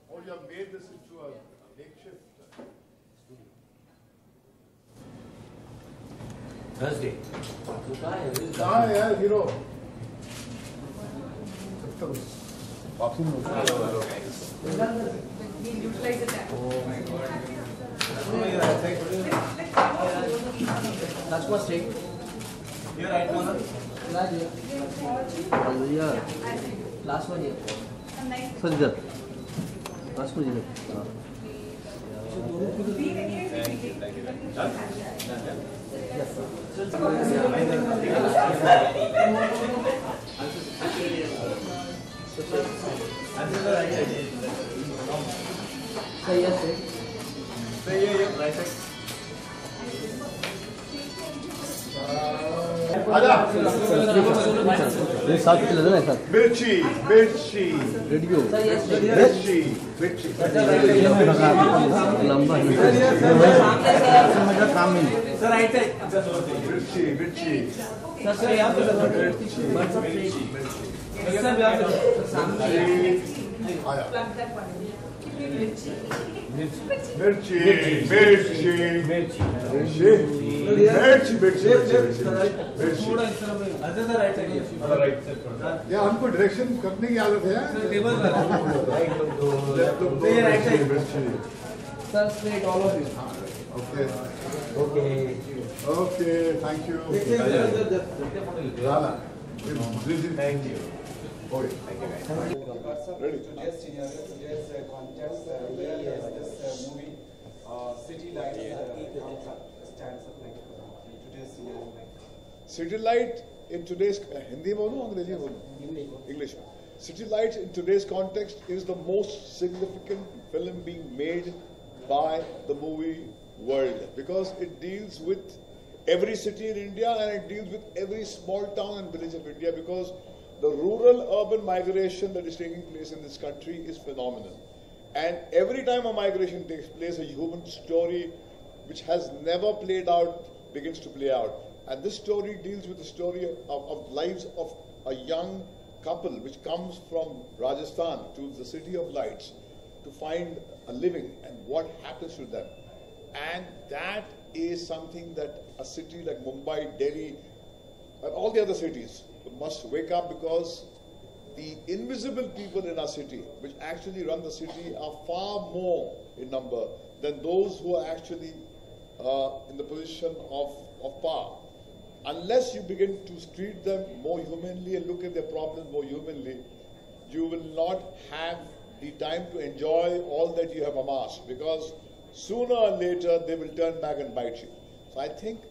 Oh, you have made this into a makeshift studio. Thursday. हाँ यार hero वापसी में Rajkumar straight. You're right, Mona. Raj here. Yeah. Last one here. Sir इधर Rajkumar here. Yes, sir. Sir, yes, sir. Say yeah, right side. आजा ये साथ चला था ना साथ मिर्ची मिर्ची रेडियो Sir, yes, sir. मिर्ची मिर्ची लंबा है मेरा काम नहीं Sir, right side. मिर्ची मिर्ची Sir, sir, यहाँ पे sir. Birds of prey. Sir, यहाँ पे sir. सामने. आया मिर्ची मिर्ची मिर्ची मिर्ची मिर्ची मिर्ची या हमको डायरेक्शन करने की आदत है मिर्ची Sir, straight all of you. Okay Okay. Okay thank you Rana thank you okay ready Today's scenario, today's context, where this movie, City Lights, stands up like today's scenario like. City Light in today's Hindi बोलूं अंग्रेजी बोलूं English City Lights in today's context is the most significant film being made by the movie world because it deals with every city in India and it deals with every small town and village of India because the rural-urban migration that is taking place in this country is phenomenal. And every time a migration takes place, a human story which has never played out begins to play out. And this story deals with the story of lives of a young couple which comes from Rajasthan to the city of lights to find a living and what happens to them. And that is something that a city like Mumbai, Delhi, and all the other cities must wake up because the invisible people in our city, which actually run the city, are far more in number than those who are actually in the position of power. Unless you begin to treat them more humanly and look at their problems more humanly, you will not have the time to enjoy all that you have amassed because sooner or later they will turn back and bite you. So I think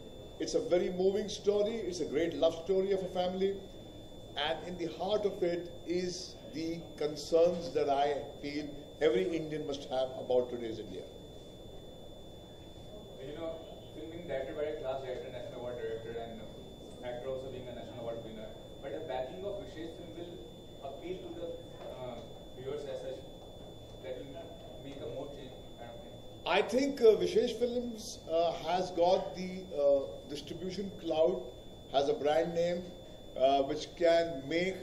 it's a very moving story. It's a great love story of a family. And in the heart of it is the concerns that I feel every Indian must have about today's India. You know, film being directed by a class director, national award director, and actor also being a national award winner. But the backing of Vishesh film will appeal to the viewers as such that will make a more change kind of thing. I think Vishesh Films has got the distribution clout, has a brand name which can make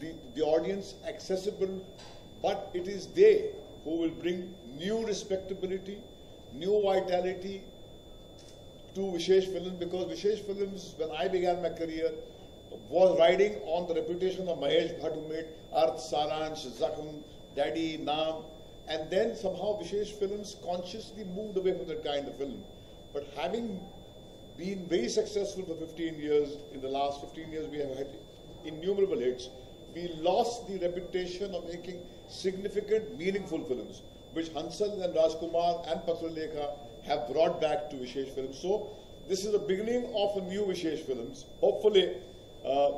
the audience accessible, but it is they who will bring new respectability, new vitality to Vishesh Films because Vishesh Films, when I began my career, was riding on the reputation of Mahesh Bhatt who made Arth, Saransh, Zakham, Daddy, Naam, and then somehow Vishesh Films consciously moved away from that kind of film. But having been very successful for 15 years, in the last 15 years we have had innumerable hits, we lost the reputation of making significant, meaningful films, which Hansal and Rajkumar and Patralekha have brought back to Vishesh Films. So this is the beginning of a new Vishesh Films. Hopefully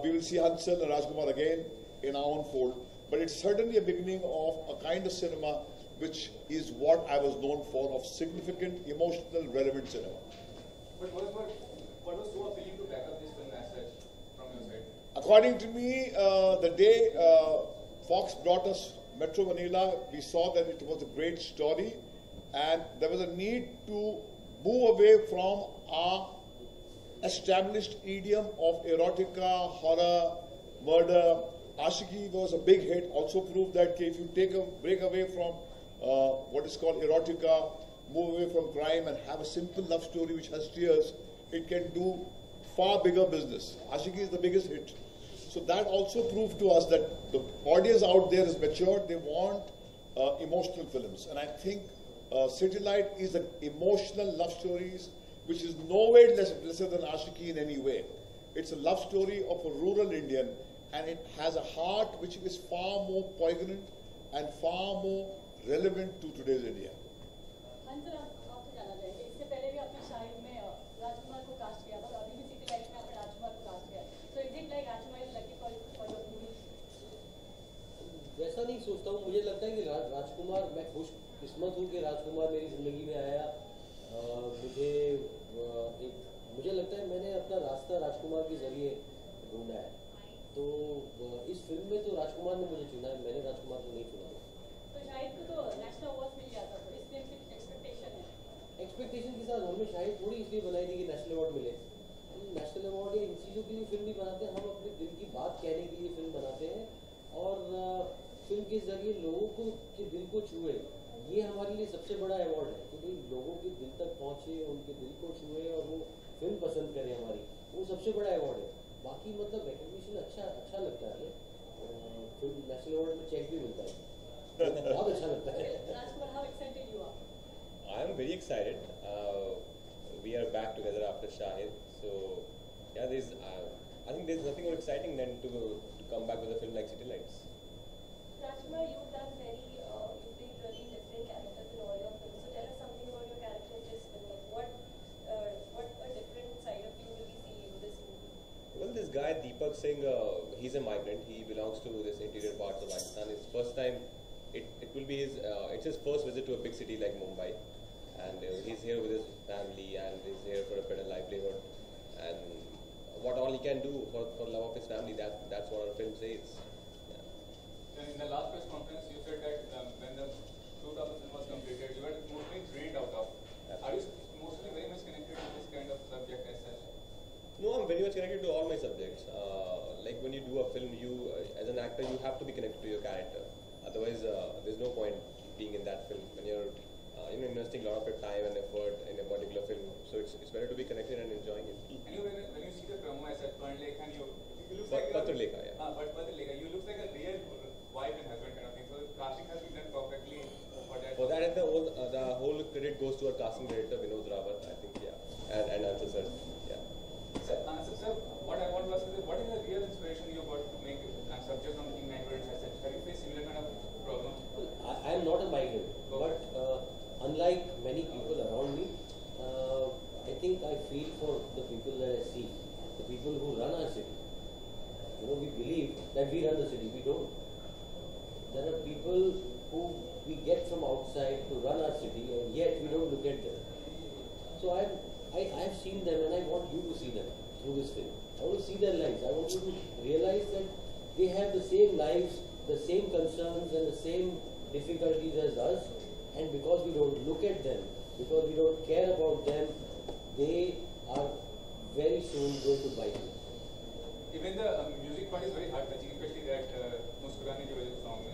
we will see Hansal and Rajkumar again in our own fold. But it's certainly a beginning of a kind of cinema which is what I was known for, of significant, emotional, relevant cinema. But what was so appealing to back up this film as such from your side? According to me, the day Fox brought us Metro Manila, we saw that it was a great story, and there was a need to move away from our established idiom of erotica, horror, murder. Ashiki was a big hit, also proved that if you take a break away from what is called erotica, move away from crime and have a simple love story which has tears, it can do far bigger business. Ashiki is the biggest hit. So that also proved to us that the audience out there is matured, they want emotional films. And I think City Light is an emotional love stories which is nowhere lesser than Ashiki in any way. It's a love story of a rural Indian, and it has a heart which is far more poignant and far more relevant to today's India. अंतर आपको जाना चाहिए इससे पहले भी आपने शाहिद में राजकुमार को कास्ट किया था, अभी भी सिटी लाइट में आपने राजकुमार को कास्ट किया, so is it like Rajkumar is lucky for your movie? वैसा नहीं सोचता हूँ, मुझे लगता है कि राजकुमार, मैं खुशकिस्मत हूँ कि राजकुमार मेरी ज़िंदगी में आया। मुझे लगता है मैंने अपना रास्ता राजकुमार के जरिए ढूंढा है, तो इस फिल्म में तो राजकुमार ने मुझे चुना है, मैंने राजकुमार को नहीं चुना। तो शाहिद को तो नेशनल अवार्ड मिल गया था, तो इस फिल्म की एक्सपेक्टेशन है। एक्सपेक्टेशन के साथ हमने शायद थोड़ी इसलिए बनाई थी कि नेशनल अवार्ड मिले। हम नेशनल अवार्ड या इन चीज़ों के लिए फिल्म नहीं बनाते, हम अपने दिल की बात कहने के लिए फिल्म बनाते हैं, और फिल्म के जरिए लोगों को के दिल को छुए, ये हमारे लिए सबसे बड़ा अवार्ड है कि भाई लोगों के दिल तक पहुँचे, उनके दिल को छुए और वो फिल्म पसंद करें हमारी, वो सबसे बड़ा अवार्ड है। बाकी मतलब रिकग्निशन अच्छा लगता है, फिल्म नेशनल अवार्ड में चेक भी मिलता है, बहुत अच्छा लगता है। राजकुमार, how excited you are? I am very excited. We are back together after Shahid, so yeah, I think there's nothing more exciting than to come back with a film like City Lights. Rajkumar, you've done you played really different characters in all your films. So tell us something about your character in this film. Like what a different side of you will we see in this movie? Well, this guy Deepak Singh, he's a migrant. He belongs to this interior parts of Pakistan. It's first time. It will be it's his first visit to a big city like Mumbai, and he's here with his family, and he's here for a better livelihood, and what all he can do for love of his family. That's what our film says. In the last press conference, you said that when the shoot of the film was completed, you were mostly drained out of. Are you mostly very much connected to this kind of subject as such? No, I'm very much connected to all my subjects. Like when you do a film, you as an actor, you have to be connected to your character. Otherwise, there's no point being in that film when you're investing a lot of your time and effort in a particular film. So it's better to be connected and enjoying it. And when you see the promo as such, Patrlekha, and you look like Patrlekha, yeah. Patrlekha, you look like a real wife and husband kind of thing. So casting has been done perfectly for that. For that, and the whole credit goes to our casting director Vinod Rawat, I think, yeah, and Answer sir, yeah. Sir, what I want to ask is, what is the real inspiration you got to make a subject on being migrants as such? Have you faced similar kind of problems? I am not a migrant, but unlike many people around me, I think I feel for the people that I see, the people who run our city. We believe that we run the city, we don't. There are people who we get from outside to run our city, and yet we don't look at them. So I've seen them, and I want you to see them through this film. I want to see their lives. I want you to realize that they have the same lives, the same concerns, and the same difficulties as us. And because we don't look at them, because we don't care about them, they are very soon going to bite you. Even the music part is very heart touching, especially that Muskurane Ki Wajah song.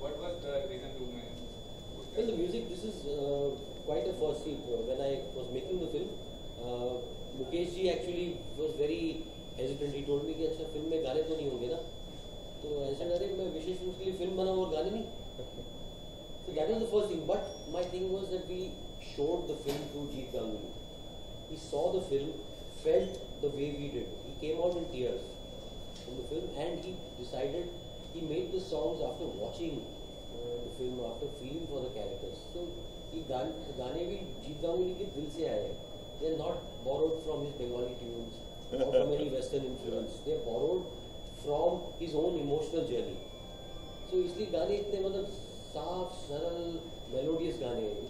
What was the reason to Well, the music, this is quite a first thing. When I was making the film, Mukesh ji actually was very hesitant. He told me कि अच्छा film में गाने तो नहीं होंगे ना, तो ऐसा अरे मैं विशेष रूप के लिए फिल्म बनाऊँ और गाने नहीं. So that was the first thing. But my thing was that we showed the film to Jeet Ganguly. He saw the film, felt the way we did. He came out in tears from the film, and he decided, he made the songs after watching the film, after feeling for the characters. So he गाने भी जीत गांगुली के दिल से आए. They are not borrowed from his Bengali tunes or from any Western influence. They are borrowed from his own emotional journey. So इसलिए गाने इतने मतलब साफ सरल melodious गाने हैं.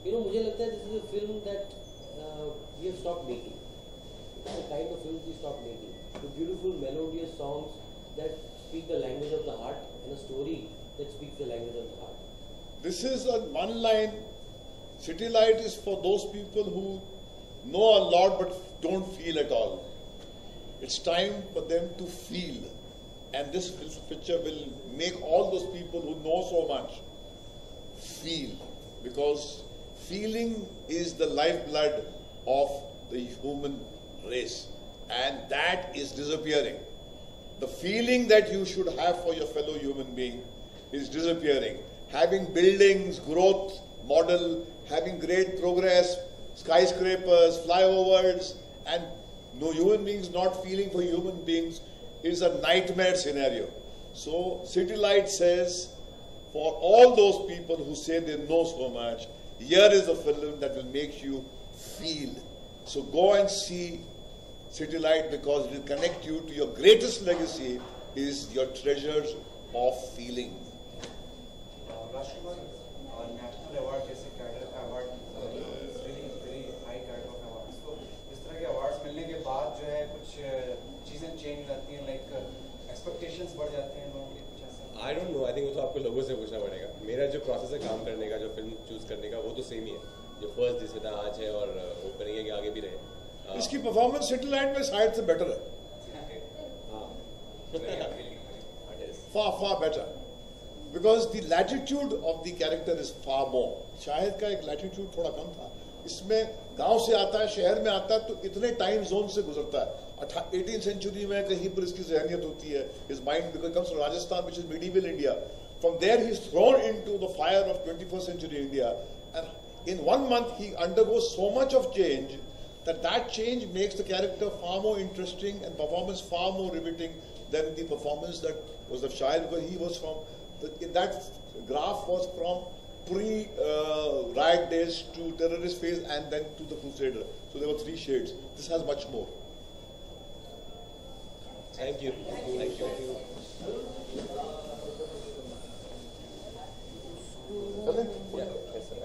मुझे लगता है this is a film that we have stopped making. It's the kind of films we stopped making. The beautiful melodious songs that speak the language of the heart and a story that speaks the language of the heart. This is a one line. City Light is for those people who know a lot but don't feel at all. It's time for them to feel. And this picture will make all those people who know so much feel. Because feeling is the lifeblood of the human race. And that is disappearing. The feeling that you should have for your fellow human being is disappearing. Having buildings, growth, model, having great progress, skyscrapers, flyovers, and no human beings not feeling for human beings is a nightmare scenario. So City Light says, for all those people who say they know so much, here is a film that will make you feel. So go and see City Light, because it will connect you to your greatest legacy is your treasures of feeling. Rashkumar, national award जैसे cadre का award very high cadre of awards. तो इस तरह के awards मिलने के बाद जो है कुछ चीजें change जाती हैं, like expectations बढ़ जाते हैं लोगों के कुछ ऐसा. I don't know. I think वो तो आपको लोगों से पूछना पड़ेगा. मेरा जो process है काम करने का, जो फिल्म चूज करने का, वो तो सेम ही है. जो फर्स्ट जिसमें था आज है और वो करेंगे कि आगे भी रहे. इसकी परफॉर्मेंस सिटी लाइट में शायद से बेटर है. far better, because the latitude of the character is far more. Shahid का एक latitude थोड़ा कम था. इसमें गांव से आता है, शहर में आता है, तो इतने टाइम जोन से गुजरता है. 18th century में कहीं पर इसकी जहनियत होती है. His mind becomes from Rajasthan, which is medieval India. From there he is thrown into the fire of 21st century India, and in 1 month he undergoes so much of change that change makes the character far more interesting and performance far more riveting than the performance that was of Shahid, because he was from, that graph was from pre-riot days to terrorist phase and then to the Crusader. So there were 3 shades. This has much more. Thank you. Thank you. Thank you. Yeah, yes, sir.